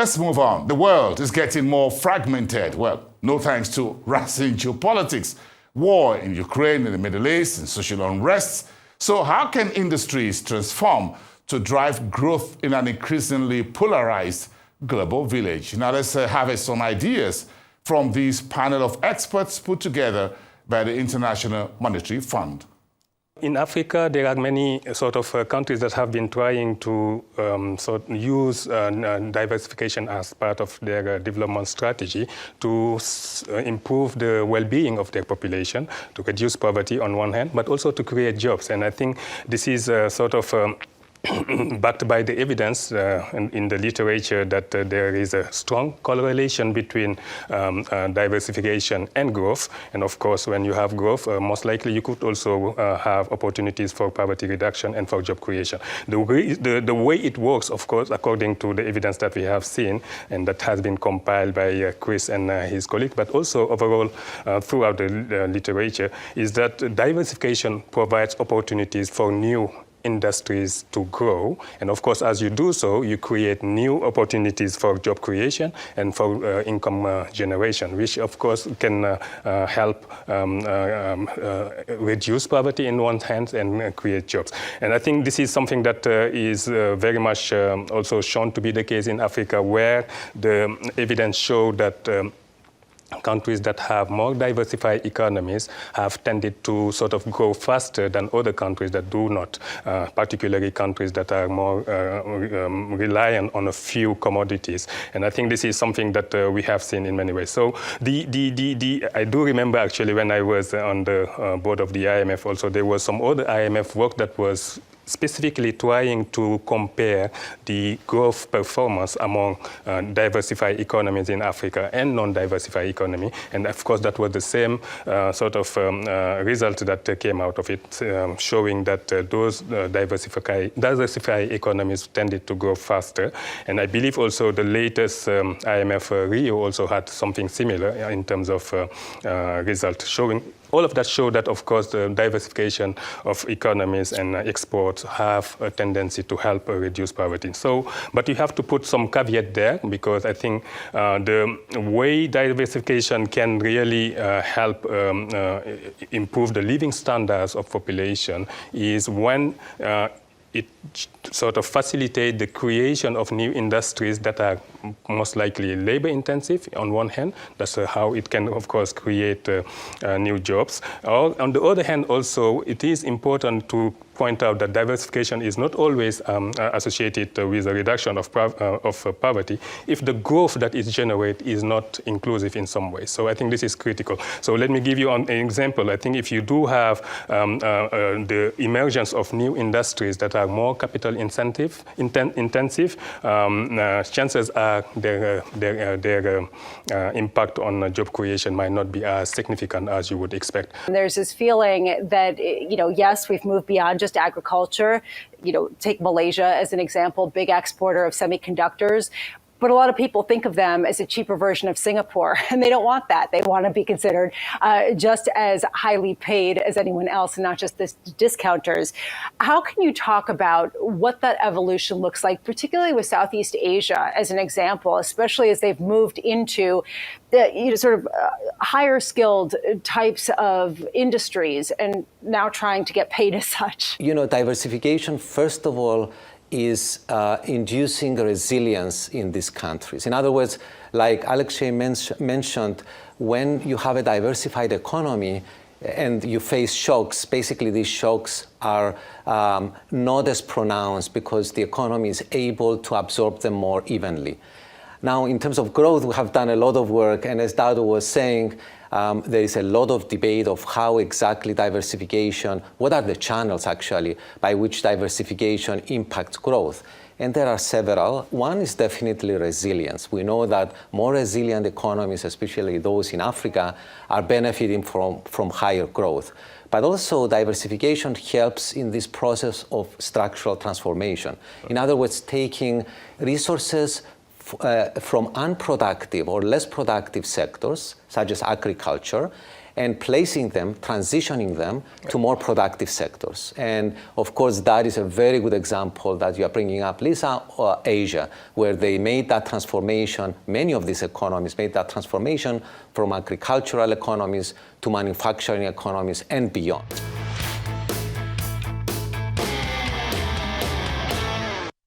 Let's move on. The world is getting more fragmented. Well, no thanks to rising geopolitics, war in Ukraine, in the Middle East, and social unrest. So how can industries transform to drive growth in an increasingly polarized global village? Now let's harvest some ideas from this panel of experts put together by the International Monetary Fund. In Africa, there are many countries that have been trying to use diversification as part of their development strategy to improve the well-being of their population, to reduce poverty on one hand, but also to create jobs. And I think this is backed by the evidence in the literature that there is a strong correlation between diversification and growth. And of course, when you have growth, most likely you could also have opportunities for poverty reduction and for job creation. The way it works, of course, according to the evidence that we have seen and that has been compiled by Chris and his colleagues, but also overall throughout the literature, is that diversification provides opportunities for new industries to grow. And of course, as you do so, you create new opportunities for job creation and for income generation, which of course can help reduce poverty in one hand and create jobs. And I think this is something that is very much also shown to be the case in Africa, where the evidence show that countries that have more diversified economies have tended to grow faster than other countries that do not, particularly countries that are more reliant on a few commodities. And I think this is something that we have seen in many ways. So I do remember actually when I was on the board of the IMF also, there was some other IMF work that was specifically trying to compare the growth performance among diversified economies in Africa and non-diversified economy. And of course, that was the same result that came out of it, showing that those diversified economies tended to grow faster. And I believe also the latest IMF Rio also had something similar in terms of result, showing all of that show that, of course, the diversification of economies and exports have a tendency to help reduce poverty. So, but you have to put some caveat there, because I think the way diversification can really help improve the living standards of population is when it facilitate the creation of new industries that are most likely labor-intensive on one hand. That's how it can, of course, create new jobs. Or, on the other hand, also, it is important to point out that diversification is not always associated with a reduction of poverty if the growth that is generated is not inclusive in some way. So I think this is critical. So let me give you an example. I think if you do have the emergence of new industries that are more capital intensive, chances are their impact on job creation might not be as significant as you would expect. There's this feeling that, yes, we've moved beyond just agriculture. Take Malaysia as an example, big exporter of semiconductors. But a lot of people think of them as a cheaper version of Singapore, and they don't want that. They want to be considered just as highly paid as anyone else, and not just the discounters. How can you talk about what that evolution looks like, particularly with Southeast Asia as an example, especially as they've moved into the higher skilled types of industries and now trying to get paid as such? Diversification, first of all, is inducing resilience in these countries. In other words, like Alexei mentioned, when you have a diversified economy and you face shocks, basically these shocks are not as pronounced because the economy is able to absorb them more evenly. Now, in terms of growth, we have done a lot of work, and as Dado was saying, there is a lot of debate of how exactly diversification, what are the channels actually by which diversification impacts growth. And there are several. One is definitely resilience. We know that more resilient economies, especially those in Africa, are benefiting from higher growth. But also diversification helps in this process of structural transformation. In other words, taking resources from unproductive or less productive sectors, such as agriculture, and placing them, transitioning them to more productive sectors. And of course, that is a very good example that you are bringing up, Lisa, Asia, where they made that transformation, many of these economies made that transformation from agricultural economies to manufacturing economies and beyond.